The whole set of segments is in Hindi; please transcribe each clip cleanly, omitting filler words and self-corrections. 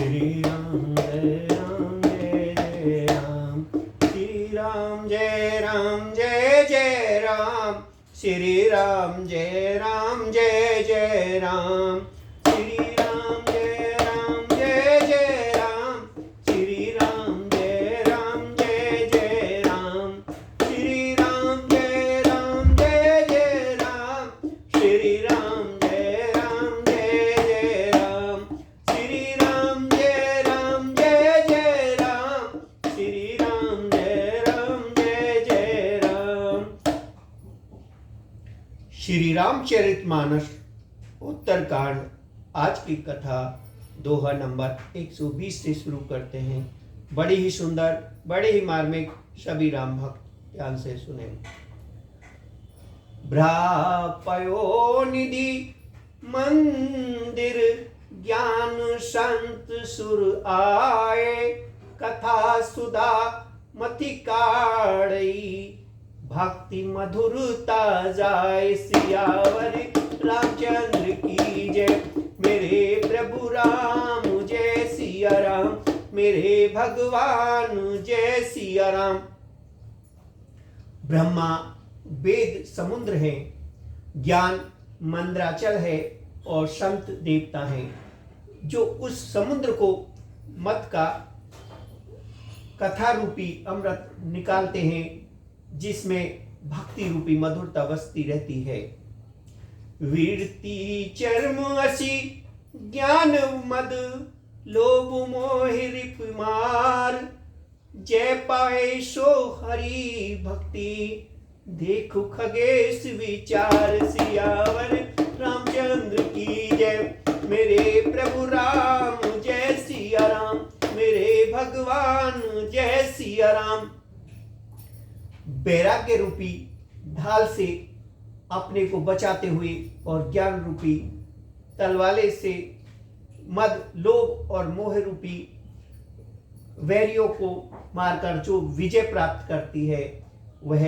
श्री राम जय राम जय जय राम, श्री राम जय राम जय जय राम, श्री राम जय राम जय जय राम, श्री राम जय राम जय जय राम, श्री राम जय राम जय जय राम, श्री राम जय राम जय जय राम, श्री राम जय राम जय जय राम, श्री राम जय राम जय जय राम, श्री राम जय राम जय जय राम। श्री रामचरितमानस उत्तरकांड। आज की कथा दोहा नंबर 120 से शुरू करते हैं। बड़ी ही सुंदर, बड़ी ही मार्मिक, सभी राम भक्त ध्यान से सुने। भ्रापयो निधि मंदिर, ज्ञान संत सुर आए, कथा सुधा मति काढ़ई, भक्ति मधुरता जाए, सियावर रामचंद्र की जय। मेरे प्रभु राम जय सिया राम, मेरे भगवान जय सिया राम। ब्रह्मा वेद समुद्र है, ज्ञान मंद्राचल है और संत देवता है, जो उस समुद्र को मत का कथा रूपी अमृत निकालते हैं, जिसमें भक्ति रूपी मधुरता बसती रहती है। वीरती चर्म असी ज्ञान मद, लोभ मोह रिप मार, जय पाए सो हरि भक्ति, देखो खगेश विचार, सियावर रामचंद्र की जय। मेरे प्रभु राम जय सिया राम, मेरे भगवान जय सिया राम। वैराग्य रूपी ढाल से अपने को बचाते हुए और ज्ञान रूपी तलवाले से मद, लोभ और मोह रूपी वैरियों को मारकर जो विजय प्राप्त करती है, वह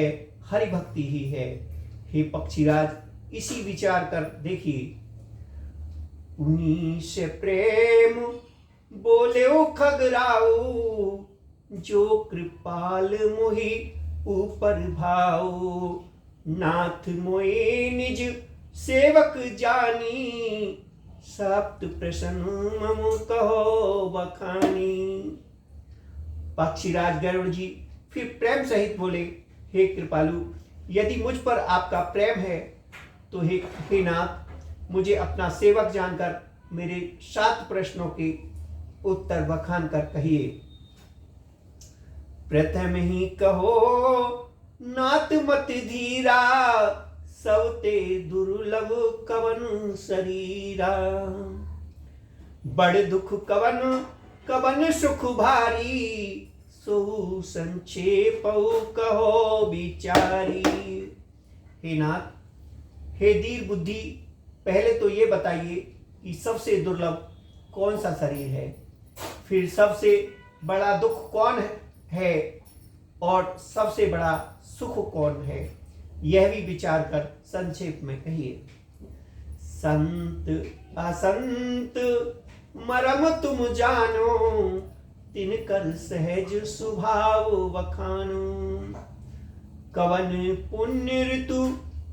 हरि भक्ति ही है। हे पक्षीराज, इसी विचार कर देखिए। उन्हीं से प्रेम बोले खगराऊ, जो कृपाल मोहि ऊपर भाऊ, नाथ मोए निज सेवक जानी, सप्त प्रसन्न मम कहो बखानी। पक्षीराज गरुड़ जी फिर प्रेम सहित बोले, हे कृपालु, यदि मुझ पर आपका प्रेम है तो हे नाथ, मुझे अपना सेवक जानकर मेरे 7 प्रश्नों के उत्तर बखान कर कहिए। प्रथम ही कहो नाथ मत धीरा, सवते दुर्लभ कवन शरीरा, बड़ दुख कवन कवन सुख भारी, सो संक्षेप कहो बिचारी। हे नाथ, हे धीर बुद्धि, पहले तो ये बताइए कि सबसे दुर्लभ कौन सा शरीर है, फिर सबसे बड़ा दुख कौन है और सबसे बड़ा सुख कौन है, यह भी विचार कर संक्षेप में कहिए। संत असंत मरम तुम जानो, तिनकर सहज स्वभाव बखानो, कवन पुण्य ऋतु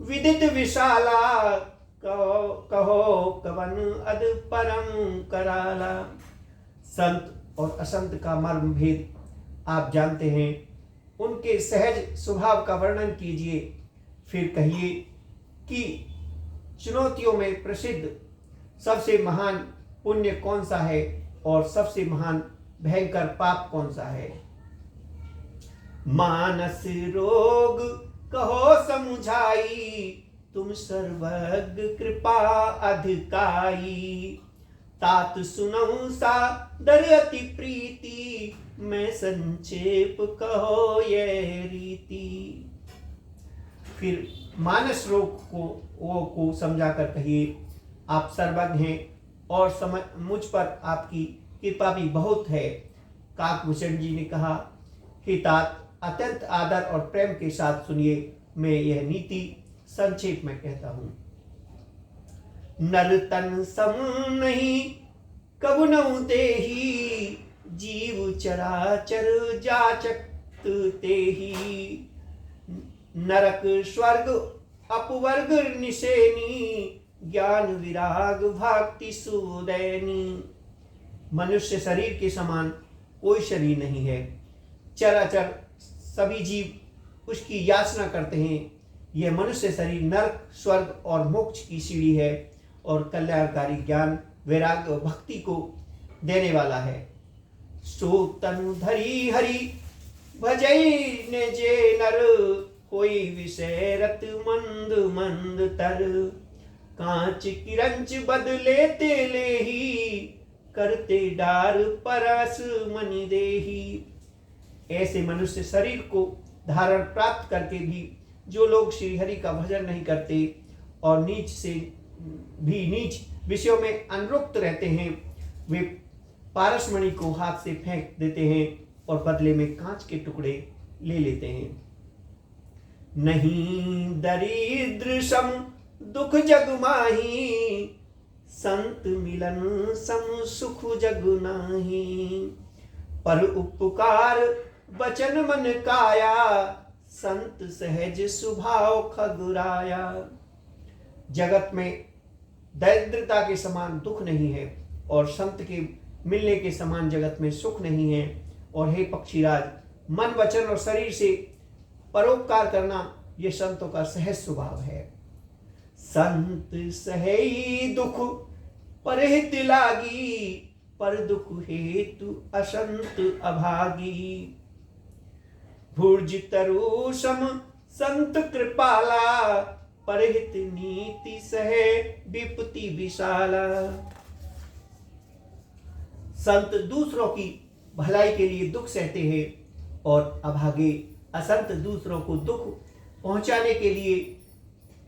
विदित विशाला, कहो कवन अद परम कराला। संत और असंत का मर्म भेद आप जानते हैं, उनके सहज स्वभाव का वर्णन कीजिए। फिर कहिए कि चुनौतियों में प्रसिद्ध सबसे महान पुण्य कौन सा है और सबसे महान भयंकर पाप कौन सा है। मानस रोग कहो समुझाई, तुम सर्वज्ञ कृपा अधिकाई, तात सुनऊ सा दर अति प्रीति, मैं संक्षेप कहो ये रीति। फिर मानस रोग को समझाकर कहिए, आप सर्वज्ञ हैं और मुझ पर आपकी कृपा भी बहुत है। काकभूषण जी ने कहा, हे तात, अत्यंत आदर और प्रेम के साथ सुनिए, मैं यह नीति संक्षेप में कहता हूं। नर तन सम नहीं कबु नऊ देही, जीव चराचर जाचक तेहि। नरक स्वर्ग अपवर्ग निसेनी, ज्ञान विराग भक्ति सुदैनी। मनुष्य शरीर के समान कोई शरीर नहीं है। चराचर सभी जीव उसकी याचना करते हैं। यह मनुष्य शरीर नरक स्वर्ग और मोक्ष की सीढ़ी है और कल्याणकारी ज्ञान वैराग्य और भक्ति को देने वाला है। सो तनु धरी हरि भजई ने जे नर, कोई विषय रत मंद मंद तर। कांच किरंच बदले तेले ही, करते डार परस मनि देही। ऐसे मनुष्य शरीर को धारण प्राप्त करके भी जो लोग श्री हरि का भजन नहीं करते और नीच से भी नीच विषयों में अनुरक्त रहते हैं, वे पारसमणि को हाथ से फेंक देते हैं और बदले में कांच के टुकड़े ले लेते हैं। नहीं दरिद्र सम दुख जग माही, संत मिलन सम सुख जग नाही। पर उपकार बचन मन काया, संत सहज स्वभाव खगुराया। जगत में दरिद्रता के समान दुख नहीं है और संत के मिलने के समान जगत में सुख नहीं है। और हे पक्षीराज, मन वचन और शरीर से परोपकार करना यह संतों का सहज स्वभाव है। संत सहे दुख परहित लागी, पर दुख हेतु असंत अभागी। भुर्ज तरु सम संत कृपाला, परहित नीति सहे विपत्ति विशाला। संत दूसरों की भलाई के लिए दुख सहते हैं और अभागे असंत दूसरों को दुख पहुंचाने के लिए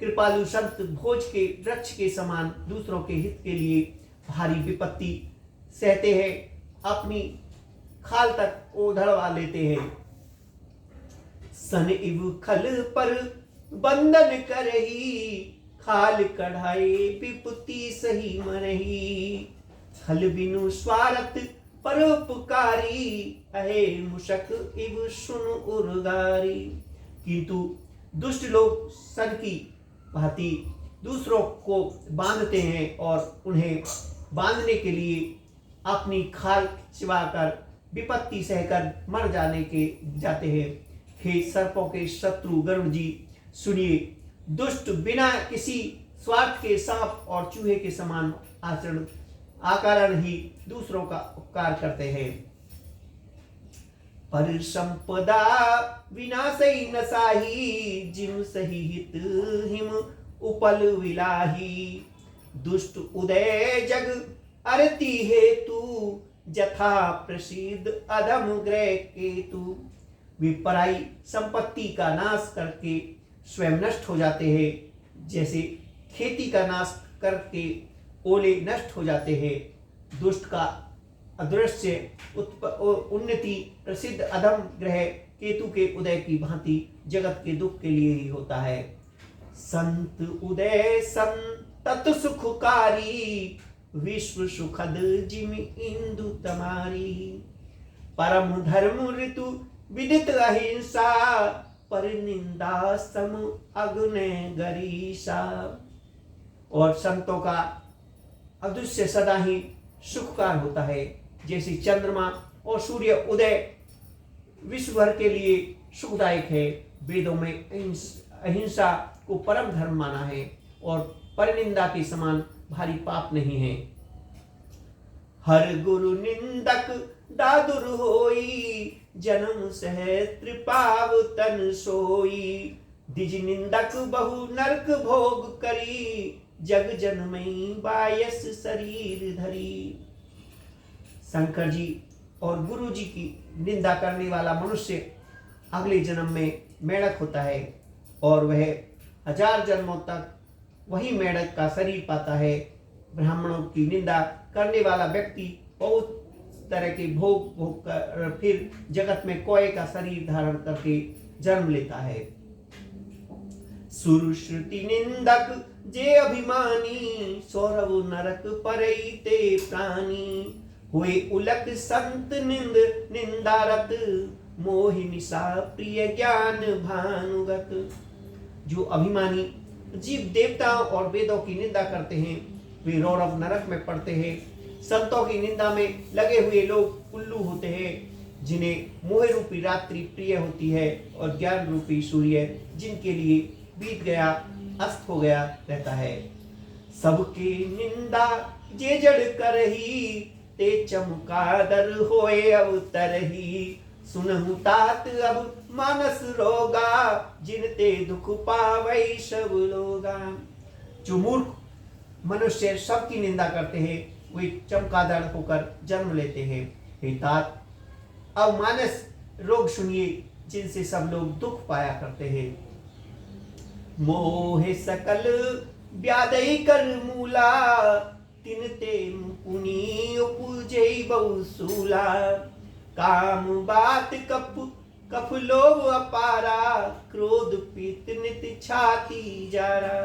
कृपालु संत भोज के वृक्ष के समान दूसरों के हित के लिए भारी विपत्ति सहते हैं, अपनी खाल तक ओढ़वा लेते हैं। सन इव खल पर बंधन करही, खाल कढ़ाई विपत्ति सही मरही। खल बिनु स्वार्थ परोपकारी, अहे मुशक इव सुन उर्गारी। किंतु दुष्ट लोग सन की भांति दूसरों को बांधते हैं और उन्हें बांधने के लिए अपनी खाल चिबाकर विपत्ति सहकर मर जाते हैं। हे सर्पों के शत्रु गरुड़ जी, सुनिए, दुष्ट बिना किसी स्वार्थ के सांप और चूहे के समान आचरण ही दूसरों का उपकार करते हैं। पर संपदा विनाशई नसाही, जिम सही हित हिम उपल विलाही। दुष्ट उदय जग अरति हेतु, जथा प्रसिद्ध अधम ग्रह केतु। वे पराई संपत्ति का नाश करके स्वयं नष्ट हो जाते हैं, जैसे खेती का नाश करके ओले नष्ट हो जाते हैं। दुष्ट का अदृश्य उन्नति प्रसिद्ध अधम ग्रह केतु के उदय की भांति जगत के दुख के लिए ही होता है। संत उदय संतत सुखकारी, विश्व सुखद जिम इंदु तमारी। परम धर्म ऋतु विदित अहिंसा, पर निंदा सम अग्नि गरीसा। और संतों का अदृश्य सदा ही सुखकार होता है, जैसे चंद्रमा और सूर्य उदय विश्व भर के लिए सुखदायक है। वेदों में अहिंसा को परम धर्म माना है और परनिंदा के समान भारी पाप नहीं है। हर गुरु निंदक दादुर होई, जन्म सहस्त्र पाव तन सोई। दिज निंदक बहु नरक भोग करी, जग जनमई बायस शरीर धरी। शंकर जी और गुरु जी की निंदा करने वाला मनुष्य अगले जन्म में मेढक होता है और वह 1000 जन्मों तक वही मेढक का शरीर पाता है। ब्राह्मणों की निंदा करने वाला व्यक्ति बहुत तरह के भोग कर फिर जगत में कोय का शरीर धारण करके जन्म लेता है। सुरश्रुति निंदक जे अभिमानी, सौरव नरक परई ते प्राणी। हुए उलक संत निंदारत, मोहि निशा प्रिय ज्ञान भानुगत। जो अभिमानी जीव देवताओं और वेदों की निंदा करते हैं वे रौरव नरक में पड़ते हैं। संतों की निंदा में लगे हुए लोग उल्लू होते हैं, जिन्हें मोह रूपी रात्रि प्रिय होती है, और ज्ञान रूपी सूर्य जिनके लिए बीत गया अस्त हो गया रहता है। सबके निंदा जे जड़ करही, ते चमकादर होए अवतरही। सुनहु तात अब मानस रोगा, जिनते दुख पावै सब लोगा। जो मूर्ख मनुष्य सबकी निंदा करते हैं वे चमकादड़ होकर जन्म लेते हैं। हे तात, अब मानस रोग सुनिए जिनसे सब लोग दुख पाया करते हैं। मोहे सकल व्याधि कर मूला, तिनते मुकुनी उपजे बहुसूला। काम बात कफ लोभ अपारा, क्रोध पीत नित छाती जारा।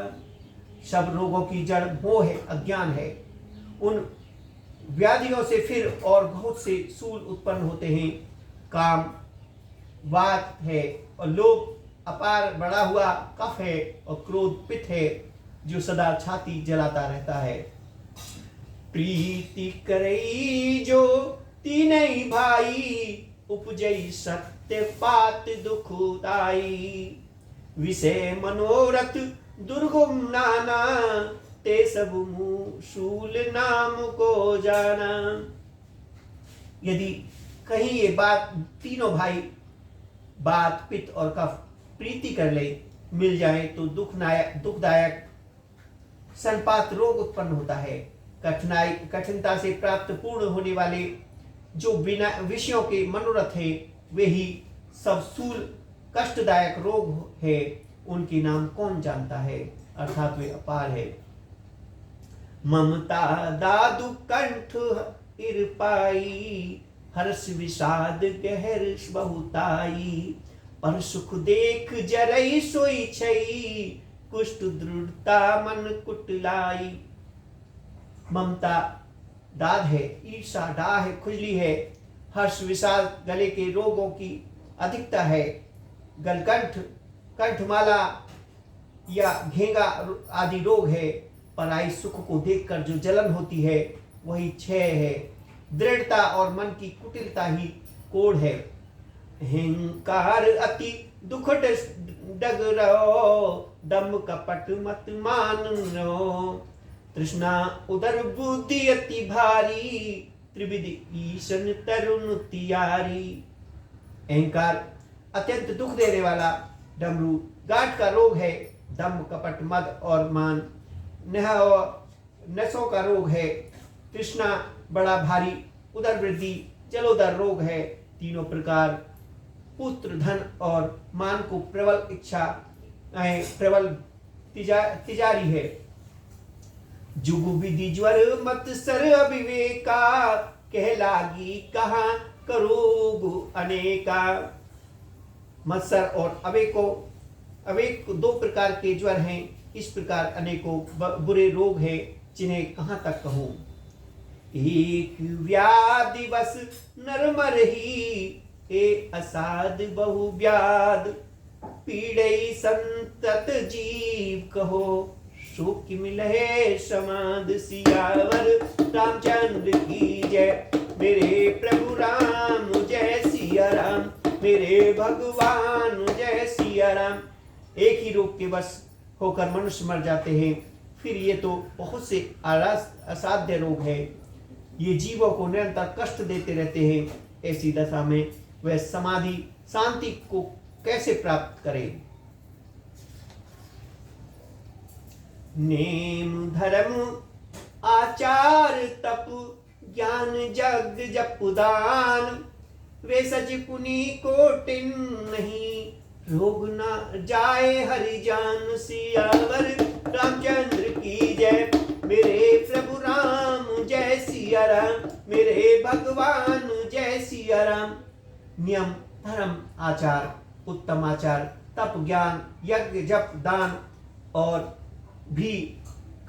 सब रोगों की जड़ मोह है, अज्ञान है। उन व्याधियों से फिर और बहुत से सूल उत्पन्न होते हैं। काम वात है, और लोभ अपार बढ़ा हुआ कफ है, और क्रोध पित्त है जो सदा छाती जलाता रहता है। प्रीति करई जो तीनई भाई, उपजई सत्य पात दुखदाई। विषय मनोरथ दुर्गम नाना, ते सब मूशूल नाम को जाना। यदि कहीं ये बात तीनों भाई बात पित्त और कफ प्रीति कर ले मिल जाए तो दुखदायक संपात रोग उत्पन्न होता है। कठिनता से प्राप्त पूर्ण होने वाले जो बिना विषयों के मनोरथ है वे ही सब स्थूल कष्टदायक रोग है। उनके नाम कौन जानता है, अर्थात वे अपार है। ममता दादु कंठ इरपाई, हर्ष विषाद गहर बहुताई। पर सुख देख जरई सोई छई, कुष्ठ दृढ़ता मन कुटलाई। ममता दाद है, ईर्षा डाह है, खुजली है, हर्ष विषाद गले के रोगों की अधिकता है, गलकंठ कंठमाला या घेंगा आदि रोग है। पराई सुख को देखकर जो जलन होती है वही क्षय है। दृढ़ता और मन की कुटिलता ही कोढ़ है। अहंकार अति दुख डग रहो, दम कपट मत मान रहो। तृष्णा उदर बुद्धि अति भारी, त्रिविधि ईशन तरुण तियारी। अहंकार अत्यंत दुख देने वाला डमरू गांठ का रोग है। दम कपट मद और मान नसों का रोग है। तृष्णा बड़ा भारी, उदर वृद्धि जलोदर रोग है। तीनों प्रकार पुत्र धन और मान को प्रबल इच्छा प्रबल तिजारी है। जुग विधि ज्वर मत सर अविवेका, कह लागी कहाँ करोग अनेका। मत्सर और अवेक दो प्रकार के ज्वर हैं। इस प्रकार अनेकों बुरे रोग हैं जिन्हें कहाँ तक कहूँ। एक व्याधि बस नरमर ही, ए असाध बहु व्याध। पीड़ई संतत जीव कहो, शोक मिलहे समाध। सियावर रामचंद्र की जय, मेरे प्रभु राम जय सिया राम, मेरे भगवान जय सिया राम। एक ही रोग के बस होकर मनुष्य मर जाते हैं। फिर ये तो बहुत से असाध्य रोग है। ये जीवों को निरंतर कष्ट देते रहते हैं। ऐसी दशा में वह समाधि शांति को कैसे प्राप्त करें। नेम धर्म आचार तप, ज्ञान जग जप दान। वे सच पुनि कोटिन नहीं, रोग न जाए हरि जान। सियावर रामचंद्र की जय, मेरे प्रभु राम जय सिया राम, मेरे भगवान जय सिया राम। नियम धर्म आचार, उत्तम आचार, तप ज्ञान यज्ञ जप दान और भी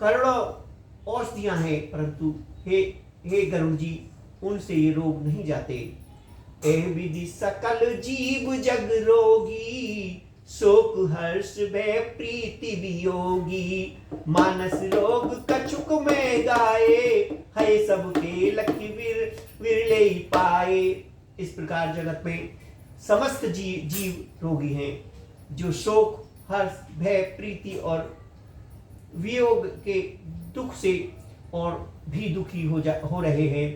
करोड़ों औषधियां हैं, परंतु हे गरुड़ जी, उनसे ये रोग नहीं जाते। ए विधि सकल जीव जग रोगी, शोक हर्ष भय प्रीति वियोगी। मानस रोग कछुक में गाए, है सबके लखी विरले ही पाए। इस प्रकार जगत में समस्त जीव रोगी हैं, जो शोक हर्ष भय प्रीति और वियोग के दुख से और भी दुखी हो रहे हैं।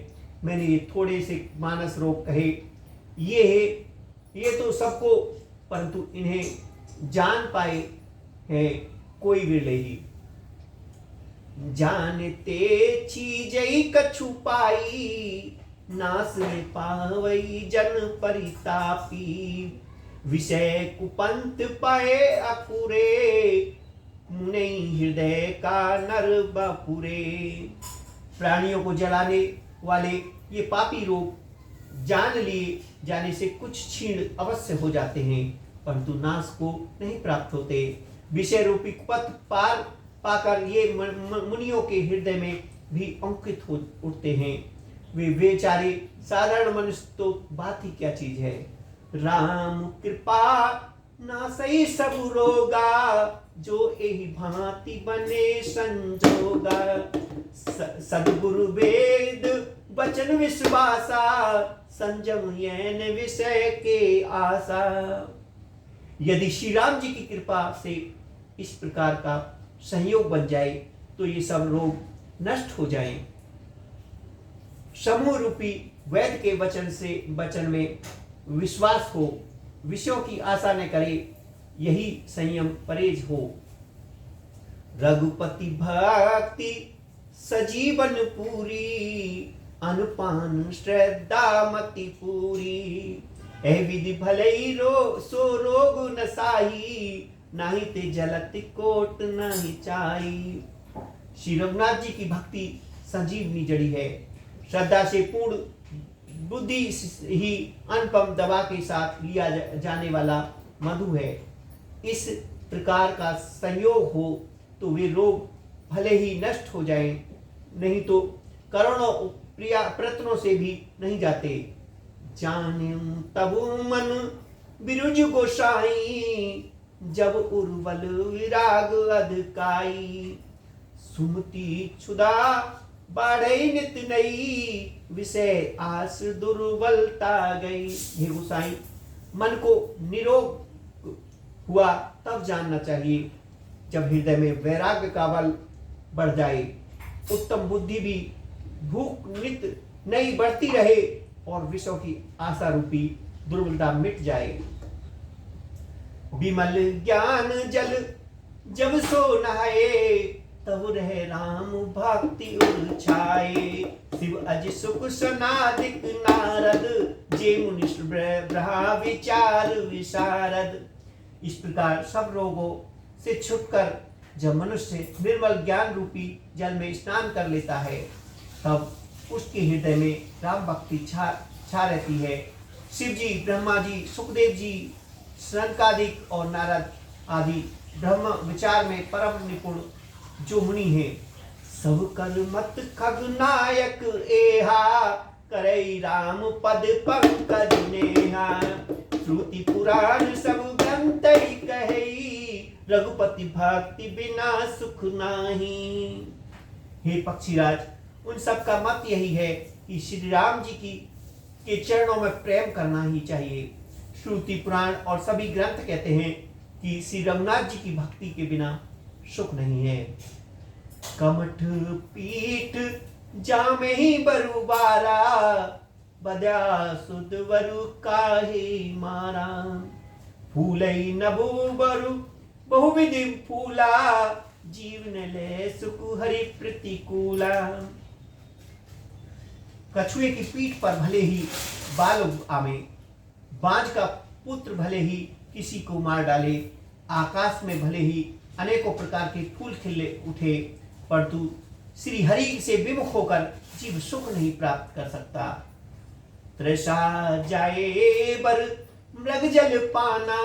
मैंने ये थोड़े से मानस रोग कहे, ये तो सबको, परंतु इन्हें जान पाए हैं कोई विरले ही। जानते चीजई कछु पाई, नास में पावई जन परितापी। विषय कुपंत पाए अकुरे, मुने हृदय का नर बपुरे। प्राणियों को जलाने वाले ये पापी रोग जान लिए जाने से कुछ क्षीण अवश्य हो जाते हैं, परंतु नाश को नहीं प्राप्त होते। विषय रूपी पथ पार पाकर ये मुनियों के हृदय में भी अंकित हो उठते हैं। वे बेचारे साधारण मनुष्य तो बात ही क्या चीज है। राम कृपा ना सही सब रोगा, जो एहि भांति बने संजोगा। सदगुरु वेद वचन विश्वासा, संजम यैन विषय के आशा। यदि श्री राम जी की कृपा से इस प्रकार का संयोग बन जाए तो ये सब रोग नष्ट हो जाएं। समूह रूपी वेद के वचन में विश्वास हो, विषयों की आशा न करे, यही संयम परहेज हो। रघुपति भक्ति सजीवन पूरी, अनुपान श्रद्धा मति पूरी। ए विधि भले सो रोग न साही, नाही ते जलत कोट नहीं चाही। श्री रघुनाथ जी की भक्ति संजीवनी जड़ी है। श्रद्धा से पूर्ण बुद्धि ही अनुपम दवा के साथ लिया जाने वाला मधु है। इस प्रकार का संयोग हो तो वे रोग भले ही नष्ट हो जाएं, नहीं तो करोड़ों प्रयत्नों से भी नहीं जाते। जानिम तबु मन बिरुज गोसाई, जब उर्वल विराग अधकाई। सुमति क्षुदा बाढ़े नित नई, विषय आस दुर्बलता गई। हे गोसाई, मन को निरोग हुआ तब जानना चाहिए जब हृदय में वैराग्य का बल बढ़ जाए, उत्तम बुद्धि भी भूख नित नई बढ़ती रहे और विषयों की आशा रूपी दुर्बलता मिट जाए। विमल ज्ञान जल जब सो नहाए, तब रहे राम भक्ति उछाए। शिव अज सुख सनादिक नारद, जे मुनि ब्रहा विचार विशारद। इस प्रकार सब रोगों से छुटकर जब मनुष्य निर्मल ज्ञान रूपी जल में स्नान कर लेता है, तब उसके हृदय में राम भक्ति छा रहती है। शिव जी, ब्रह्मा जी, सुखदेव जी, सनकादिक और नारद आदि ब्रह्म विचार में परम निपुण जो मुनि हैं, सब कर मत खगनायक एहा, करई राम पद पंकज नेहा। श्रुति पुराण सब ग्रंथ ही कही, रघुपति भक्ति बिना सुख नाही। हे पक्षीराज, उन सब का मत यही है कि श्री राम जी के चरणों में प्रेम करना ही चाहिए। श्रुति पुराण और सभी ग्रंथ कहते हैं कि श्री रघुनाथ जी की भक्ति के बिना सुख नहीं है। कमठ पीठ जामे ही बरु बारा, बद्या सुध वरु काहे मारा। फूलई नभु बरु बहुविधि फूला, जीवन ले सुख हरि प्रतिकूला। कछुए की पीठ पर भले ही बाल आवे, बाज का पुत्र भले ही किसी को मार डाले, आकाश में भले ही अनेकों प्रकार के फूल खिले उठे, परंतु श्री हरि से विमुख होकर जीव सुख नहीं प्राप्त कर सकता। तृषा जाए बर मृग जल पाना,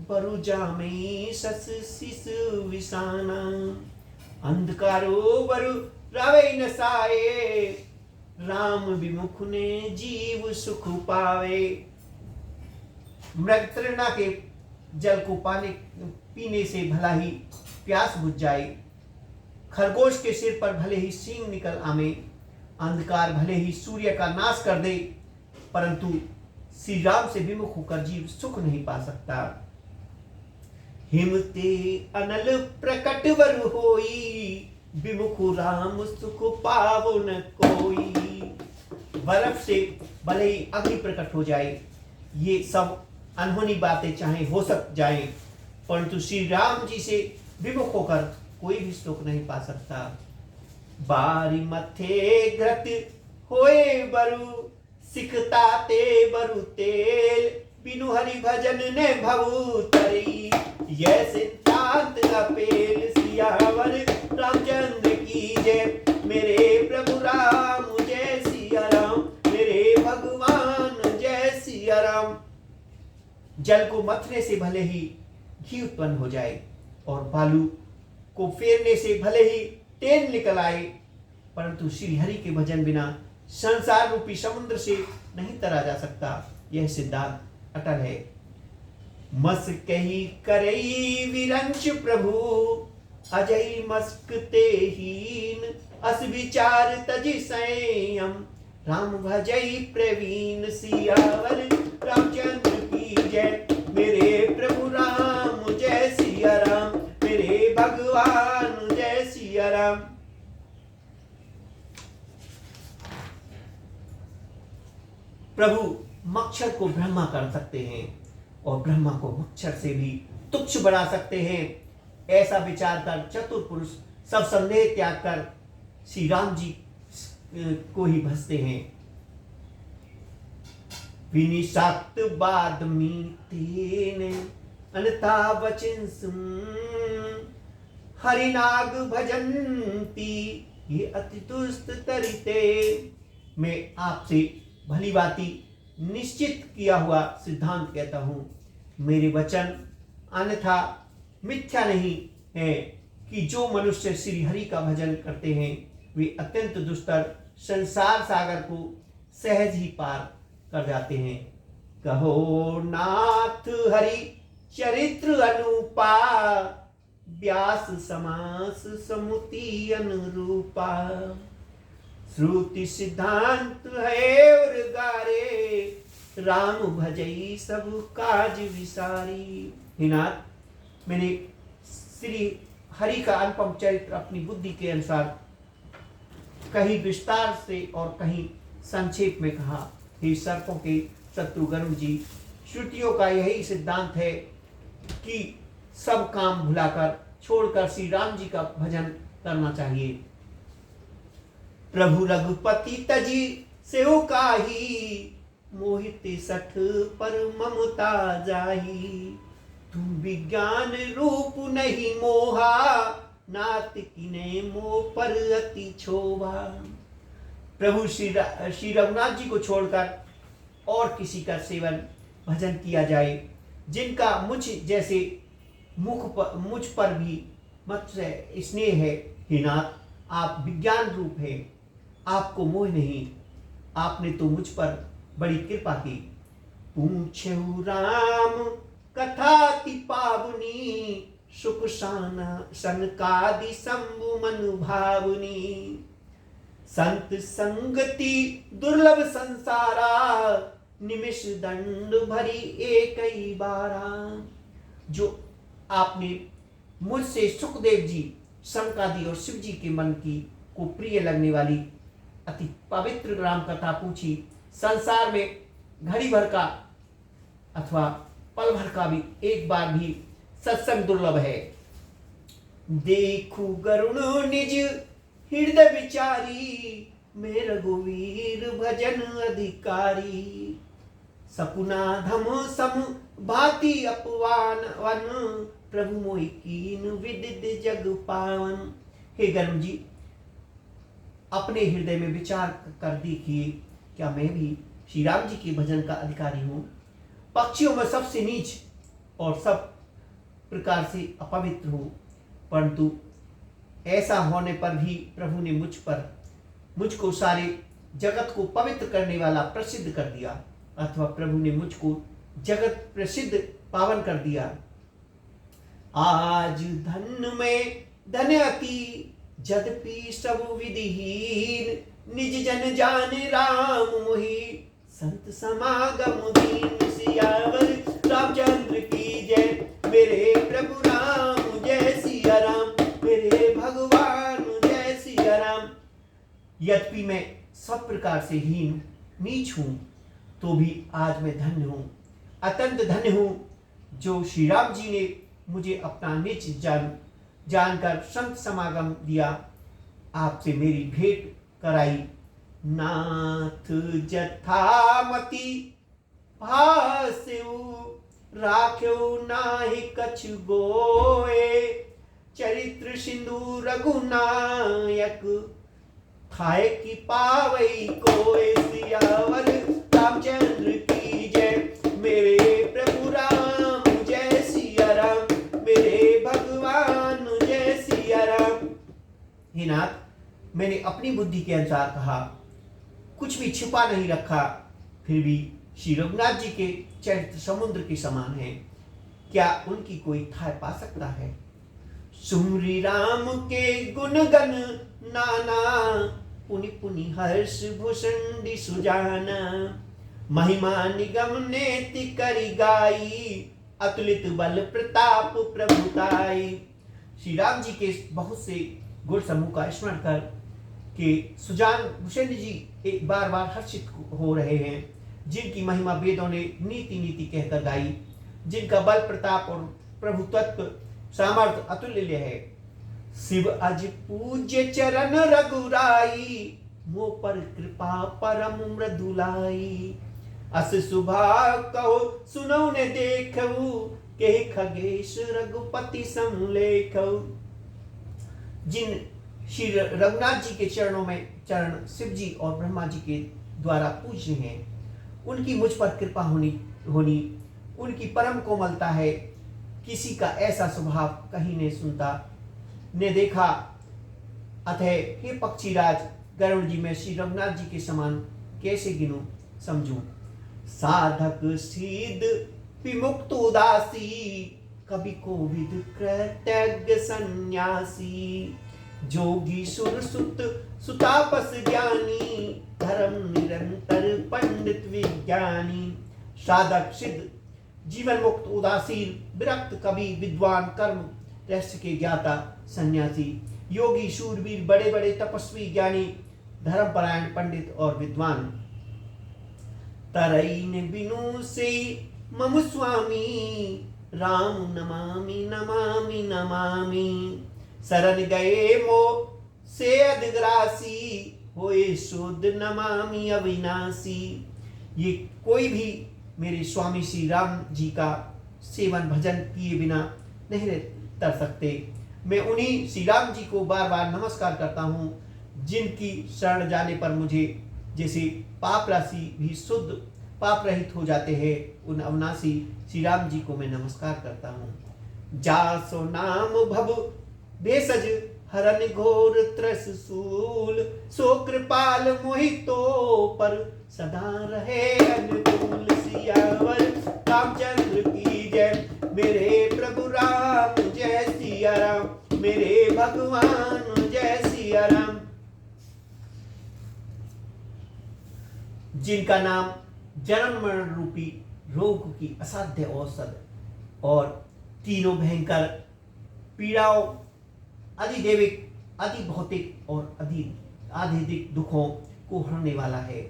बरु जामे सस शिस विसाना। अंधकारो बरु रवे नसाए, राम विमुख ने जीव सुख पावे। मृग तृणा के जल को पीने से भला ही प्यास बुझ जाए, खरगोश के सिर पर भले ही सींग निकल आवे, अंधकार भले ही सूर्य का नाश कर दे, परंतु श्री राम से विमुख होकर जीव सुख नहीं पा सकता। हिमते अनल प्रकट वर होई, विमुख राम सुख पावो न कोई। बर्फ से भले ही अग्नि प्रकट हो जाए, ये सब अनहोनी बातें चाहे हो सक जाए, परंतु श्री राम जी से विमुख होकर कोई भी सुख नहीं पा सकता। बारी मथे घृत होए बरु, सिखता ते बरु तेल, बिनु हरि भजन ने भवु तरी। यह सिद्धांत अपेल, सियावर रामचंद्र की जय। मेरे प्रभु राम जय सिया राम, मेरे भगवान जय सिया राम। जल को मथने से भले ही घी उत्पन्न हो जाए और बालू को फेरने से भले ही तेल निकल आए, परंतु श्री हरि के भजन बिना संसार रूपी समुद्र से नहीं तरा जा सकता। यह सिद्धांत अटल है। मस कही करई विरंच प्रभु, अजय मस्क ते हीन। अस विचार तजि संयम, राम भजई प्रवीण। सियावर रामचंद्र की जय। मेरे प्रभु राम जय सिया राम, मेरे भगवान जय सिया राम। प्रभु मच्छर को ब्रह्मा कर सकते हैं और ब्रह्मा को मच्छर से भी तुच्छ बना सकते हैं। ऐसा विचार कर चतुर पुरुष सब संदेह त्याग कर श्री राम जी को ही भजते हैं। विनिषाक्त बाद मीतेन अनता वचन सुन, हरिनाग भजंती ये अति दुष्ट तरिते। मैं आपसे भली बाती निश्चित किया हुआ सिद्धांत कहता हूं, मेरे वचन अन्यथा मिथ्या नहीं है कि जो मनुष्य श्री हरि का भजन करते हैं वे अत्यंत दुष्टर संसार सागर को सहज ही पार कर जाते हैं। कहो नाथ हरि चरित्र अनुपा, व्यास समास समुति अनुरूपा। श्रुति सिद्धांत है और गारे, राम भजई सब काज विसारी। हे नाथ, मैंने श्री हरि का अनुपम चरित्र अपनी बुद्धि के अनुसार कहीं विस्तार से और कहीं संक्षेप में कहा। हे सर्पों के शत्रुघ्न जी, श्रुतियों का यही सिद्धांत है कि सब काम भुलाकर छोड़कर श्री राम जी का भजन करना चाहिए। प्रभु रघुपति तजी सेव काही, मोहित सठ पर ममता जाही। तुम विज्ञान रूप नहीं मोहा, नात किने मोह पर अति क्षोभा। प्रभु श्री रघुनाथ जी को छोड़कर और किसी का सेवन भजन किया जाए, जिनका मुझ जैसे मुझ पर भी मत से स्नेह है। हे नाथ, आप विज्ञान रूप है, आपको मोह नहीं, आपने तो मुझ पर बड़ी कृपा की। पूछेउ राम कथा ति पावनी, सुख सनकादि शंभु मनु भावनी। संत संगति दुर्लभ संसारा, निमिष दंड भरी एक ही बारा। जो आपने मुझसे सुखदेव जी, शंकादि और शिव जी के मन की को प्रिय लगने वाली अति पवित्र राम कथा पूछी, संसार में घड़ी भर का अथवा पल भर का भी एक बार भी सत्संग दुर्लभ है। देखू गरुण निज हृदय विचारी, मैं रघुवीर भजन अधिकारी। सपुना धम सम भाति अपवान वन, प्रभु मोहि कीन विदित जग पावन। हे गरुण जी, अपने हृदय में विचार कर देखिए, क्या मैं भी श्री राम जी के भजन का अधिकारी हूं? पक्षियों में सबसे नीच और सब प्रकार से अपवित्र हूं, परंतु ऐसा होने पर भी प्रभु ने मुझको सारे जगत को पवित्र करने वाला प्रसिद्ध कर दिया, अथवा प्रभु ने मुझको जगत प्रसिद्ध पावन कर दिया। आज धन में धन अति, जदपि सब विधिहीन, निज जन जान राम मोहि, संत समागम दीन। सियावर रामचंद्र की जय, मेरे प्रभु राम जय सिया राम, मेरे भगवान जय सिया राम। यद्यपि मैं सब प्रकार से हीन नीच हूं, तो भी आज मैं धन्य हूं, अत्यंत धन्य हूं, जो श्री राम जी ने मुझे अपना निज जानकर संत समागम दिया, आपसे मेरी भेंट कराई। नाथ जथामति भास्यु, राख्यो नाहि कछु गोए, चरित्र सिंधु रघुनायक, खाए की पावई कोय। सियावर रामचंद्र की जय, मेरे प्रभु राम जय सिया राम, मेरे भगवान जय सिया राम। हे नाथ, मैंने अपनी बुद्धि के अनुसार कहा, कुछ भी छिपा नहीं रखा, फिर भी श्री रघुनाथ जी के चरित्र समुद्र के समान है, क्या उनकी कोई थाह पा सकता है। सुमरि राम के गुण गण नाना, पुनि पुनि हर्ष भूषण सुजाना, महिमा निगम नेति करि गाई, अतुलित बल प्रताप प्रभुताई। श्री राम जी के बहुत से गुण समूह का स्मरण कर के सुजान भूषण जी एक बार बार हर्षित हो रहे हैं, जिनकी महिमा वेदों ने नीति नीति कहकर गाई, जिनका बल प्रताप और प्रभु तत्व सामर्थ्य अतुल्य है। शिव अज पूज्य चरण रघुराई, मोह पर कृपा परम मृदुलाई, अस सुभाव कहो सुनो ने देखऊ, के खगेश रघुपति समलेखऊ। जिन श्री रघुनाथ जी के चरणों में चरण शिव जी और ब्रह्मा जी के द्वारा पूज्य हैं, उनकी मुझ पर कृपा होनी उनकी परम कोमलता है, किसी का ऐसा स्वभाव कहीं नहीं सुनता ने देखा। अतः हे पक्षीराज गरुड़ जी, मैं श्री रघुनाथ जी के समान कैसे गिनूं समझूं। साधक सीध विमुक्त उदासी, कवि कोविद कृतज्ञ सन्यासी, जोगी सुर सुत सुतापस ज्ञानी, धर्म निरंतर पंडित विज्ञानी। साधक सिद्ध, जीवन मुक्त उदासीन, विरक्त कवि, विद्वान, कर्म रहस्य के ज्ञाता, सन्यासी, योगी, शूरवीर, बड़े बड़े तपस्वी, ज्ञानी, धर्मपरायण, पंडित और विद्वान। तरईन बिनु से मम स्वामी, राम नमामि नमामि नमामि। शरण गए मो से अधग्रासी, होए शुद्ध नमामि अविनाशी। ये कोई भी मेरे स्वामी श्री राम जी का सेवन भजन किए बिना नहीं कर सकते। मैं उन्हीं श्री राम जी को बार बार नमस्कार करता हूँ, जिनकी शरण जाने पर मुझे जैसे पाप राशि भी शुद्ध पाप रहित हो जाते हैं, उन अविनाशी श्री राम जी को मैं नमस्कार करता हूँ। जासो नाम भव भेषज, हरन घोर त्रस सूल, सो कृपाल मोहितो पर सदा रहे अनुकूल। सियावर रामचंद्र की जय, मेरे प्रभु राम जय सिया राम, मेरे भगवान जय सिया राम। जिनका नाम जन्म मरण रूपी रोग की असाध्य औषध और तीनों भयंकर पीड़ाओं, अधिदैविक, अति भौतिक और आधिदिक दुखों को हरने वाला है।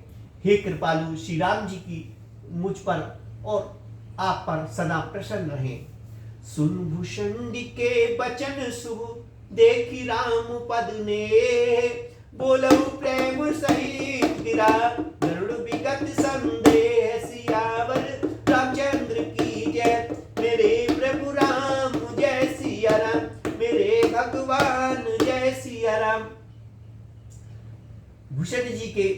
हे कृपालु श्री राम जी की मुझ पर और आप पर सदा प्रसन्न रहे। सुन भूषण के बचन शुभ, देखी राम पद ने, बोलो प्रेम सहित गिरा गरुड़ विगत संदेह। सियावर रामचंद्र की जय, मेरे प्रभु राम जय सिया राम, मेरे भगवान जय सिया राम। भूषण जी के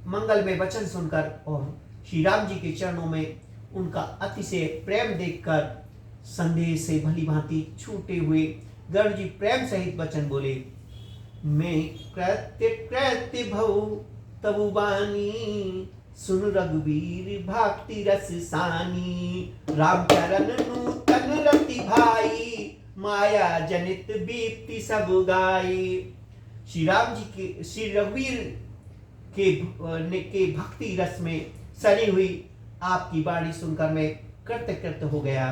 मंगल में वचन सुनकर और श्री राम जी के चरणों में उनका अतिशय प्रेम देखकर संदेह से भली भांति छूटे हुए गरुड़ जी प्रेम सहित वचन बोले। मैं कृत्य कृत्य भव तब बानी, सुन रघुवीर भक्ति रस सानी। राम चरण नूतन रति भाई, माया जनित बीप्ति सब गाई। श्री राम जी के, श्री रघुवीर के भक्ति रस में सनी हुई आपकी वाणी सुनकर मैं कृतकृत हो गया।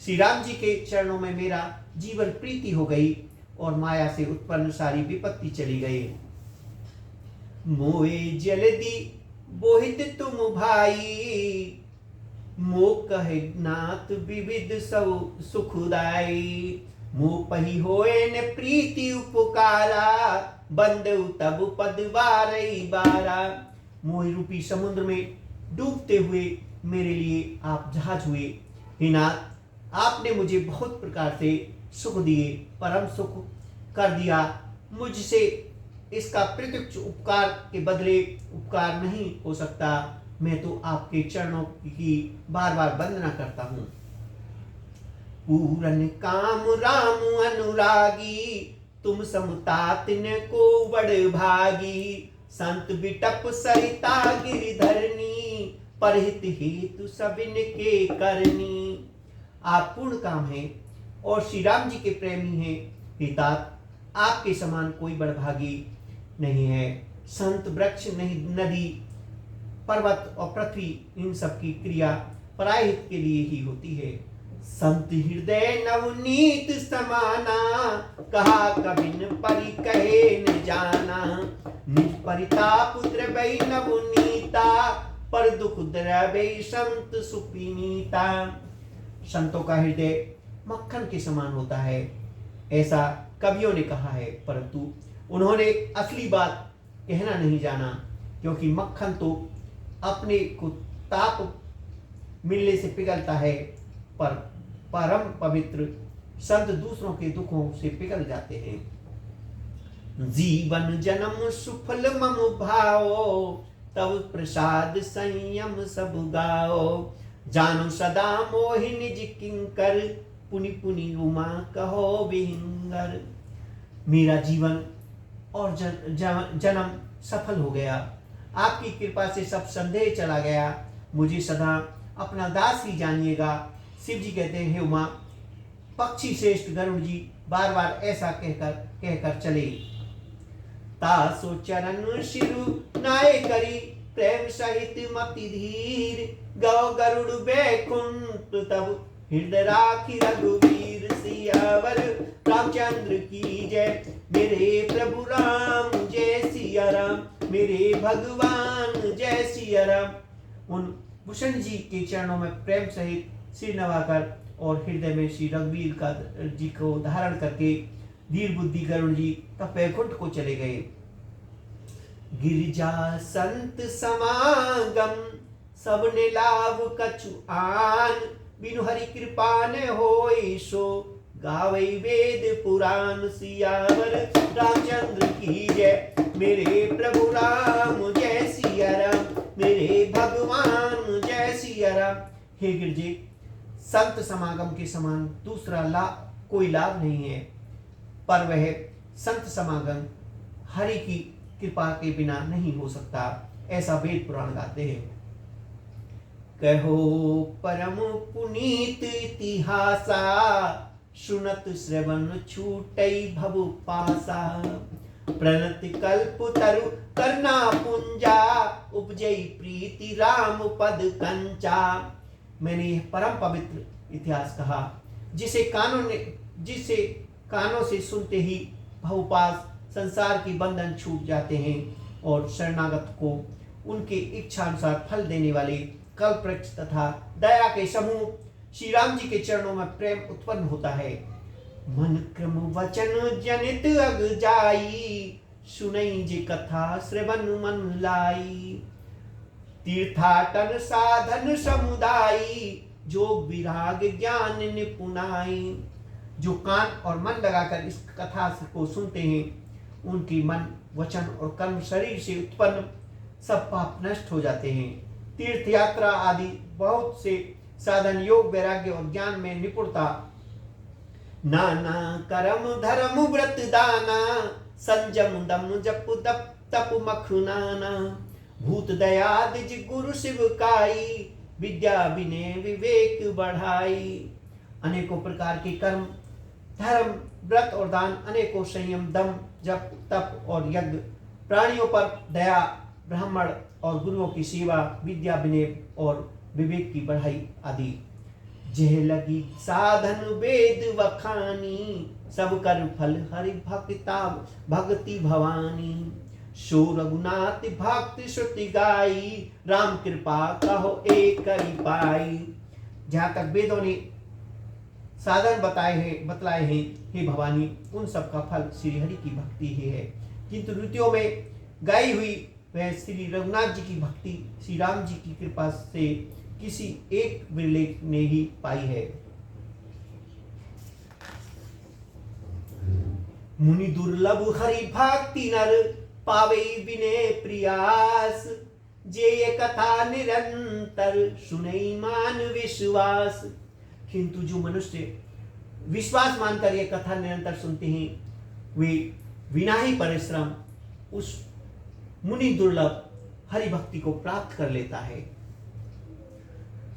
श्री राम जी के चरणों में मेरा जीवन प्रीति हो गई और माया से उत्पन्न सारी विपत्ति चली गई। मोए जल्दी बोहित तुम भाई, मो कहे नाथ विविध सब सुखदाई। मुँह पही होए न प्रीति उपकारा, बंदउ तब पद बारई बारा। मोह रूपी समुद्र में डूबते हुए मेरे लिए आप जहाज हुए। हे नाथ, आपने मुझे बहुत प्रकार से सुख दिए, परम सुख कर दिया। मुझसे इसका प्रत्यक्ष उपकार के बदले उपकार नहीं हो सकता। मैं तो आपके चरणों की बार बार वंदना करता हूँ। पूरन काम राम अनुरागी, तुम समतात न को बड़ भागी। संत बिटप सरिता गिरधरनी, परहित हेतु सबिन के करनी। आप पूर्ण काम हैं और श्री राम जी के प्रेमी हैं। हितात, आपके समान कोई बड़भागी नहीं है। संत, वृक्ष, नहीं नदी, पर्वत और पृथ्वी, इन सब की क्रिया पराय हित के लिए ही होती है। संत हृदय नवनीत समाना, कहा कबिन परि कहे न जाना। निज परिताप द्रवै नवनीता, पर दुख द्रवै संत सुपीनीता। संतों का हृदय मक्खन के समान होता है, ऐसा कवियों ने कहा है, परंतु उन्होंने असली बात कहना नहीं जाना। क्योंकि मक्खन तो अपने को ताप मिलने से पिघलता है, पर परम पवित्र संत दूसरों के दुखों से पिघल जाते हैं। जीवन जन्म सुफल मम भाओ, तब प्रसाद संयम सब गाओ। जानो सदा मोहि निज किंकर, पुनि पुनि उमा कहो विहिंगर। मेरा जीवन और जन्म सफल हो गया। आपकी कृपा से सब संदेह चला गया। मुझे सदा अपना दास ही जानिएगा। शिव जी कहते हैं, हे उमा, पक्षी श्रेष्ठ गरुड़ जी बार बार ऐसा कहकर चले। तासो चरण शिरु नाय करी, प्रेम सहित मति धीर। गौ गरुड़ बैकुंठ तब हृदय राखी रघुवीर। सियावर रामचंद्र की जय, मेरे प्रभु राम जय सिया राम। मेरे भगवान जय सिया राम। उन भूषण जी के चरणों में प्रेम सहित सिर नवाकर और हृदय में श्री रघुवीर का जी को धारण करके धीर बुद्धि गरुड़ जी तब वैकुंठ को चले गए। गिरिजा संत समागम, सबने लाभ कछु आन। बिनु हरि कृपा न होय सो, गावै वेद पुराण। सियावर रामचंद्र की जय, मेरे प्रभु राम जय सिया राम। मेरे भगवान जय सिया राम। हे गिरजे, संत समागम के समान दूसरा कोई लाभ नहीं है, पर वह संत समागम हरि की कृपा के बिना नहीं हो सकता, ऐसा वेद पुराण गाते हैं। कहो परम पुनीत इतिहासा, सुनत श्रवण छूटई भव पासा। प्रणत कल्प तरु करना पुंजा, उपजई प्रीति राम पद कंचा। मैंने यह परम पवित्र इतिहास कहा, जिसे कानों से सुनते ही भवपास संसार की बंधन छूट जाते हैं और शरणागत को उनके इच्छा अनुसार फल देने वाले कल्प वृक्ष तथा दया के समूह श्री राम जी के चरणों में प्रेम उत्पन्न होता है। मन क्रम वचन जनित अग जाई, सुनई जी कथा श्रवण मन लाई। तीर्थाटन साधन समुदायी, जोग विराग ज्ञान निपुणाई। जो कान और मन लगाकर इस कथा को सुनते हैं, उनकी मन, वचन और कर्म शरीर से उत्पन्न सब पाप नष्ट हो जाते हैं। तीर्थ यात्रा आदि बहुत से साधन, योग, वैराग्य और ज्ञान में निपुणता, नाना कर्म धर्म व्रत दाना। संजम दम जप तप मखुनाना। भूत दया दिज गुरु शिवकाई, विद्या विनय विवेक बढ़ाई। अनेकों प्रकार के कर्म, धर्म, व्रत और दान, अनेकों संयम, दम, जप, तप और यज्ञ, प्राणियों पर दया, ब्राह्मण और गुरुओं की सेवा, विद्या विनय और विवेक की बढ़ाई आदि। जेह लगी साधन वेद वखानी, सब कर फल हरि भक्ता भक्ति भवानी। सो रघुनाथ भक्त श्रुति गाई, राम कृपा कहो एक ही पाई। जहाँ तक वेदों ने साधन बतलाए हैं, हे भवानी, उन सब का फल श्री हरि की भक्ति ही है। किंतु ऋतुओं में गाई हुई वह श्री रघुनाथ जी की भक्ति श्री राम जी की कृपा से किसी एक विरले ने ही पाई है। मुनि दुर्लभ हरि भक्ति नर, पावे विनय प्रयास। जे ये कथा निरंतर, सुने मान विश्वास। किंतु जो मनुष्य विश्वास मानकर ये कथा निरंतर सुनते हैं, वे बिना ही परिश्रम उस मुनि दुर्लभ हरि भक्ति को प्राप्त कर लेता है।